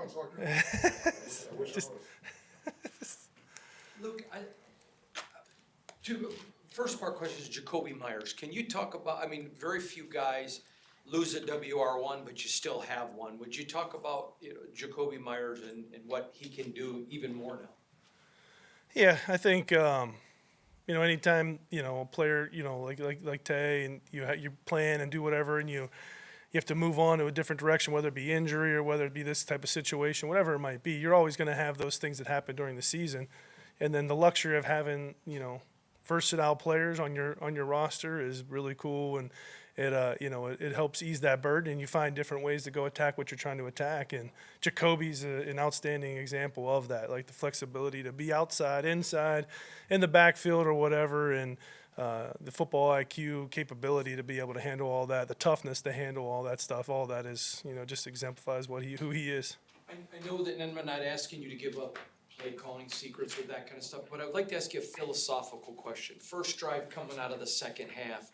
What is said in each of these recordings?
it's all good. I wish Just- I was. Luke, first part question is Jacoby Myers. Can you talk about, I mean, very few guys lose a WR1, but you still have one. Would you talk about, Jacoby Myers and what he can do even more now? Yeah, I think anytime a player like Tay, and you plan and do whatever, and you have to move on to a different direction, whether it be injury or whether it be this type of situation, whatever it might be. You're always going to have those things that happen during the season, and then the luxury of having versatile players on your roster is really cool, and it helps ease that burden, and you find different ways to go attack what you're trying to attack. And Jacoby's an outstanding example of that, like the flexibility to be outside, inside, in the backfield or whatever, and the football IQ capability to be able to handle all that, the toughness to handle all that stuff. All that is just exemplifies who he is. I know that I'm not asking you to give up play calling secrets or that kind of stuff, but I would like to ask you a philosophical question. First drive coming out of the second half,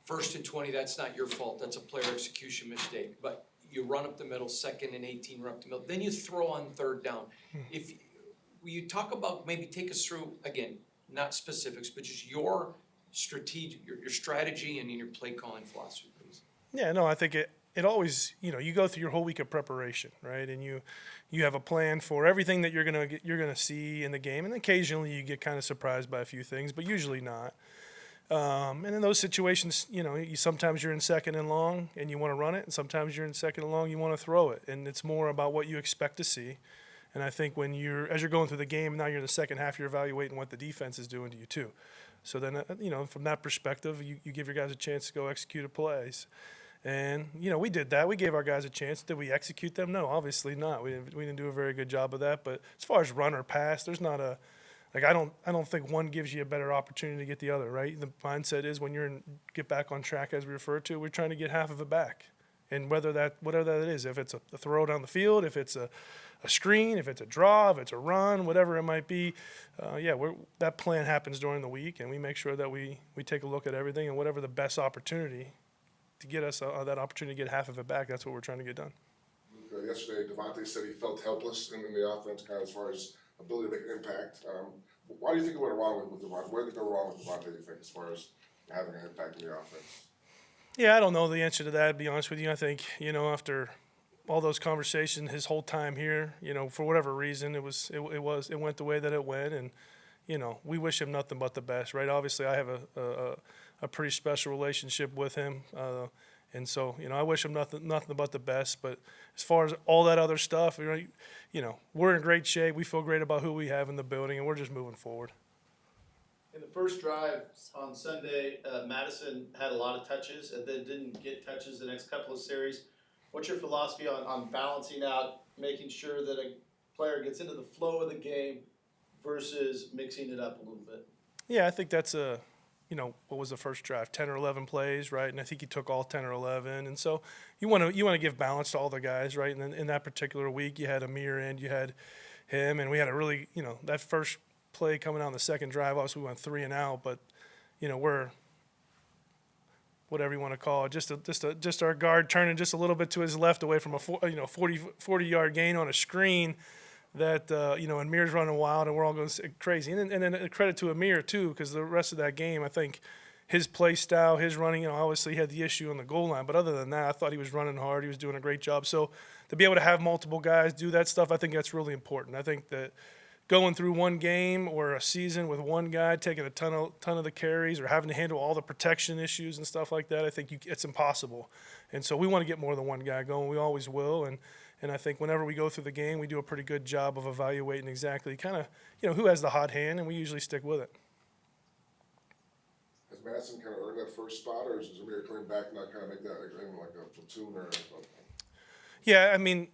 1st and 20, that's not your fault. That's a player execution mistake. But you run up the middle, 2nd and 18, run up the middle. Then you throw on 3rd down. Will you talk about, maybe take us through, again, not specifics, but just your strategy and your play calling philosophy, please? Yeah, no, I think it always, you go through your whole week of preparation, right? And you have a plan for everything that you're gonna see in the game, and occasionally you get kind of surprised by a few things, but usually not. And in those situations, sometimes you're in 2nd and long and you want to run it, and sometimes you're in 2nd and long, you want to throw it, and it's more about what you expect to see. And I think as you're going through the game, now you're in the second half, you're evaluating what the defense is doing to you too. So then, from that perspective, you give your guys a chance to go execute plays. And, we did that. We gave our guys a chance. Did we execute them? No, obviously not. We didn't do a very good job of that. But as far as run or pass, there's not I don't think one gives you a better opportunity to get the other, right? The mindset is when get back on track, as we refer to, we're trying to get half of it back. And whatever that is, if it's a throw down the field, if it's a screen, if it's a draw, if it's a run, whatever it might be, that plan happens during the week, and we make sure that we take a look at everything, and whatever the best opportunity to get us that opportunity to get half of it back, that's what we're trying to get done. Yesterday, Devontae said he felt helpless in the offense, kind of as far as ability to make an impact. Why do you think it went wrong with Devontae? Where did it go wrong with Devontae, you think, as far as having an impact in the offense? Yeah, I don't know the answer to that, to be honest with you. I think, after all those conversations his whole time here, for whatever reason, it went the way that it went, and, we wish him nothing but the best, right? Obviously, I have a pretty special relationship with him, and so, I wish him nothing but the best. But as far as all that other stuff, we're in great shape. We feel great about who we have in the building, and we're just moving forward. In the first drive on Sunday, Mattison had a lot of touches and then didn't get touches the next couple of series. What's your philosophy on balancing out, making sure that a player gets into the flow of the game versus mixing it up a little bit? Yeah, I think that's what was the first drive? 10 or 11 plays, right? And I think he took all 10 or 11. And so you want to give balance to all the guys, right? And then in that particular week, you had Amir and you had him, and we had a really, that first play coming out on the second drive, obviously we went 3 and out, but we're whatever you want to call it, just our guard turning just a little bit to his left away from a 40-yard gain on a screen that Amir's running wild, and we're all going crazy. And then credit to Amir too, because the rest of that game, I think his play style, his running, obviously he had the issue on the goal line, but other than that, I thought he was running hard. He was doing a great job. So to be able to have multiple guys do that stuff, I think that's really important. I think that going through one game or a season with one guy taking a ton of the carries or having to handle all the protection issues and stuff like that, I think it's impossible. And so we want to get more than one guy going. We always will. And I think whenever we go through the game, we do a pretty good job of evaluating exactly kind of, who has the hot hand, and we usually stick with it. Has Mattison kind of earned that first spot, or is Amir coming back now kind of make that like a platoon or something? Yeah, I mean,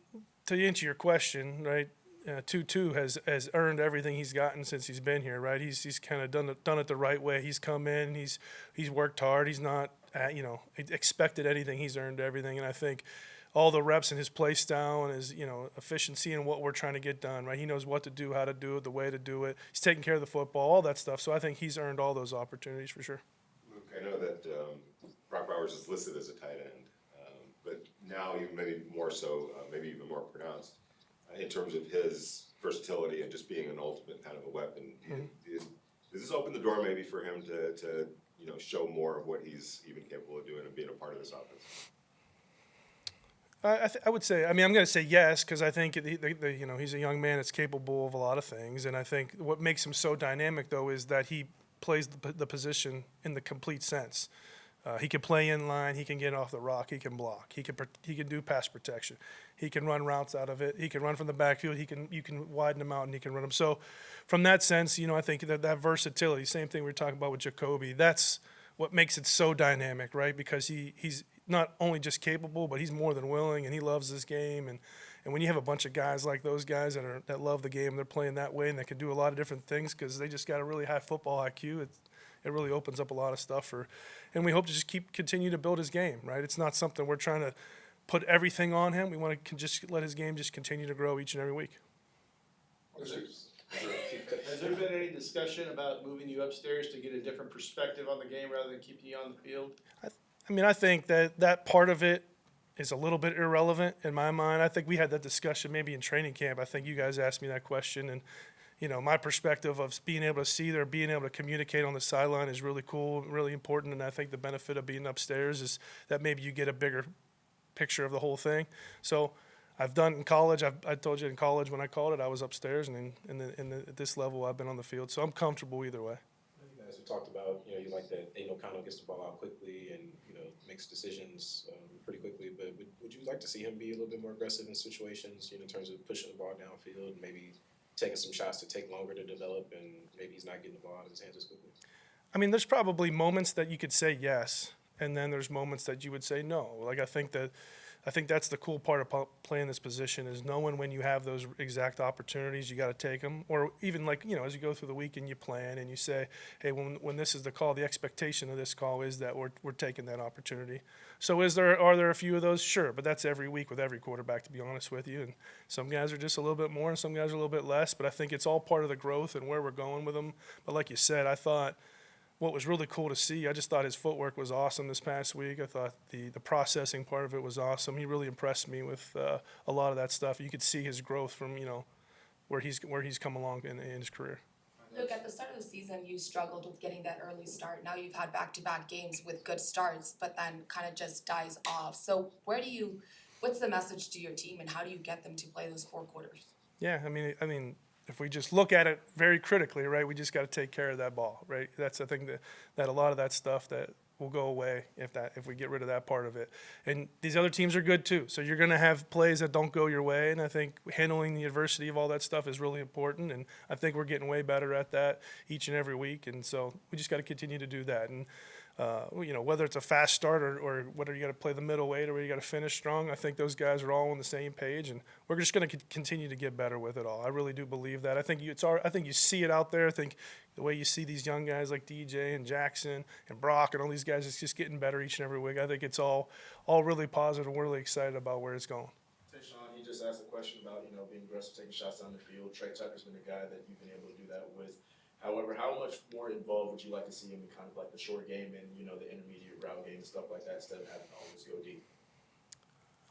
to answer your question, right, Tutu has earned everything he's gotten since he's been here, right? He's kind of done it the right way. He's come in, he's worked hard. He's not expected anything. He's earned everything, and I think all the reps in his play style and his efficiency and what we're trying to get done, right? He knows what to do, how to do it, the way to do it. He's taking care of the football, all that stuff. So I think he's earned all those opportunities for sure. Luke, I know that Brock Bowers is listed as a tight end, but now even maybe more so, maybe even more pronounced. in terms of his versatility and just being an ultimate kind of a weapon. Does this open the door maybe for him to show more of what he's even capable of doing and being a part of this offense? I would say, I mean, I'm going to say yes, because I think he's a young man that's capable of a lot of things, and I think what makes him so dynamic though is that he plays the position in the complete sense. He can play in line, he can get off the rock, he can block, he can do pass protection, he can run routes out of it, he can run from the backfield, you can widen him out and he can run them. So from that sense, I think that versatility, same thing we were talking about with Jacoby, that's what makes it so dynamic, right? Because he's not only just capable, but he's more than willing, and he loves this game. And when you have a bunch of guys like those guys that love the game, they're playing that way, and they can do a lot of different things because they just got a really high football IQ. It really opens up a lot of stuff and we hope to just continue to build his game, right? It's not something we're trying to put everything on him. We want to just let his game just continue to grow each and every week. Has there been any discussion about moving you upstairs to get a different perspective on the game rather than keeping you on the field? I mean, I think that part of it is a little bit irrelevant in my mind. I think we had that discussion maybe in training camp. I think you guys asked me that question, and my perspective of being able to see there, being able to communicate on the sideline is really cool, really important. And I think the benefit of being upstairs is that maybe you get a bigger picture of the whole thing. So I've done in college. I told you in college when I called it, I was upstairs, and at this level, I've been on the field. So I'm comfortable either way. You guys have talked about, you like that Aidan O'Connell gets the ball out quickly and, makes decisions pretty quickly. But would you like to see him be a little bit more aggressive in situations, in terms of pushing the ball downfield, maybe taking some shots to take longer to develop, and maybe he's not getting the ball out of his hands as quickly? I mean, there's probably moments that you could say yes, and then there's moments that you would say no. Like I think that's the cool part of playing this position is knowing when you have those exact opportunities, you got to take them. Or even as you go through the week and you plan and you say, hey, when this is the call, the expectation of this call is that we're taking that opportunity. So are there a few of those? Sure, but that's every week with every quarterback, to be honest with you. And some guys are just a little bit more and some guys are a little bit less, but I think it's all part of the growth and where we're going with them. But like you said, I thought what was really cool to see, I just thought his footwork was awesome this past week. I thought the processing part of it was awesome. He really impressed me with a lot of that stuff. You could see his growth from, where he's come along in his career. Look, at the start of the season, you struggled with getting that early start. Now you've had back-to-back games with good starts, but then kind of just dies off. So what's the message to your team, and how do you get them to play those 4 quarters? Yeah, I mean, if we just look at it very critically, right, we just got to take care of that ball, right? That's the thing that a lot of that stuff that will go away if we get rid of that part of it. And these other teams are good too, so you're going to have plays that don't go your way, and I think handling the adversity of all that stuff is really important, and I think we're getting way better at that each and every week, and so we just got to continue to do that. And whether it's a fast start or whether you got to play the middle weight or whether you got to finish strong, I think those guys are all on the same page, and we're just going to continue to get better with it all. I really do believe that. I think you see it out there. I think the way you see these young guys like DJ and Jackson and Brock and all these guys, it's just getting better each and every week. I think it's all really positive, and we're really excited about where it's going. Tayshawn, he just asked a question about being aggressive, taking shots down the field. Trey Tucker's been a guy that you've been able to do that with. However, how much more involved would you like to see him in kind of like the short game and, the intermediate route game and stuff like that instead of having to always go deep?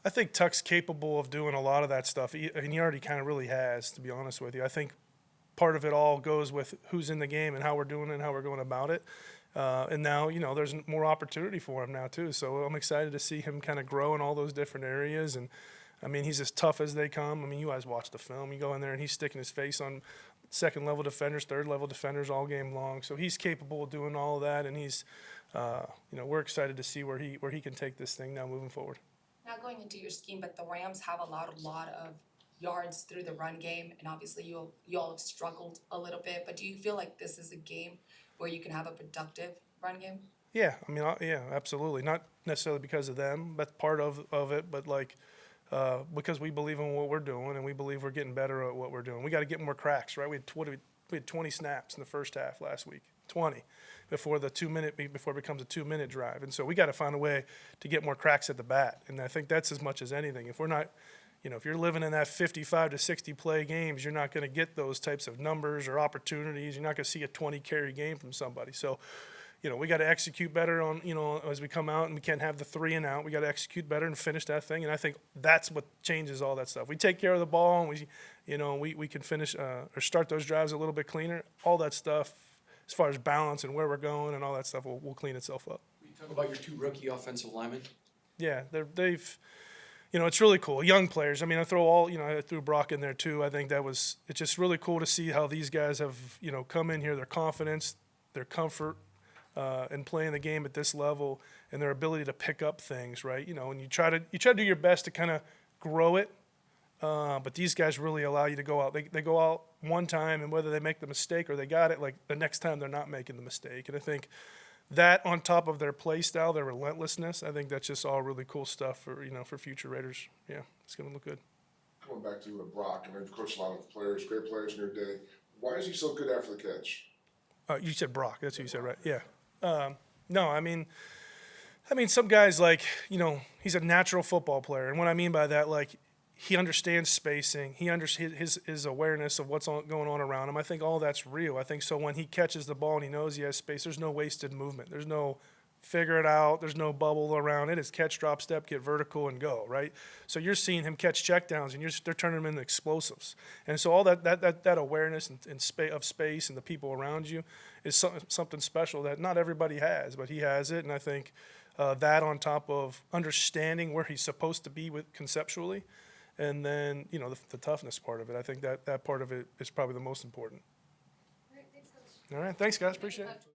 I think Tuck's capable of doing a lot of that stuff, and he already kind of really has, to be honest with you. I think part of it all goes with who's in the game and how we're doing it and how we're going about it. And now, there's more opportunity for him now too. So I'm excited to see him kind of grow in all those different areas. And I mean, he's as tough as they come. I mean, you guys watch the film. You go in there and he's sticking his face on second-level defenders, third-level defenders all game long. So he's capable of doing all of that, and he's, we're excited to see where he can take this thing now moving forward. Not going into your scheme, but the Rams have a lot of yards through the run game, and obviously you all have struggled a little bit. But do you feel like this is a game where you can have a productive run game? Yeah, I mean, yeah, absolutely. Not necessarily because of them, but part of it, but because we believe in what we're doing and we believe we're getting better at what we're doing. We got to get more cracks, right? We had 20 snaps in the first half last week, 20 before it becomes a 2-minute drive. And so we got to find a way to get more cracks at the bat. And I think that's as much as anything. If we're not, if you're living in that 55 to 60 play games, you're not going to get those types of numbers or opportunities. You're not going to see a 20 carry game from somebody. So, we got to execute better on, as we come out, and we can't have the 3 and out. We got to execute better and finish that thing. And I think that's what changes all that stuff. We take care of the ball, and we can finish or start those drives a little bit cleaner. All that stuff, as far as balance and where we're going and all that stuff, will clean itself up. We talk about your 2 rookie offensive linemen. Yeah, they've, it's really cool. Young players. I mean, I threw Brock in there too. I think it's just really cool to see how these guys have, come in here, their confidence, their comfort, in playing the game at this level, and their ability to pick up things, right? And you try to do your best to kind of grow it, but these guys really allow you to go out. They go out one time, and whether they make the mistake or they got it, like the next time they're not making the mistake. And I think that, on top of their play style, their relentlessness, I think that's just all really cool stuff for future Raiders. Yeah, it's going to look good. Coming back to Brock, and of course a lot of players, great players in your day. Why is he so good after the catch? You said Brock. That's who you said, right? Yeah. No, I mean, some guys, like, he's a natural football player. And what I mean by that, like, he understands spacing. He understands his awareness of what's going on around him. I think all that's real. I think so when he catches the ball and he knows he has space, there's no wasted movement. There's no figure it out. There's no bubble around it. It's catch, drop, step, get vertical, and go, right? So you're seeing him catch checkdowns, and they're turning them into explosives. And so all that awareness of space and the people around you is something special that not everybody has, but he has it. And I think that, on top of understanding where he's supposed to be conceptually, and then the toughness part of it, I think that part of it is probably the most important. All right, thanks, guys. Appreciate it.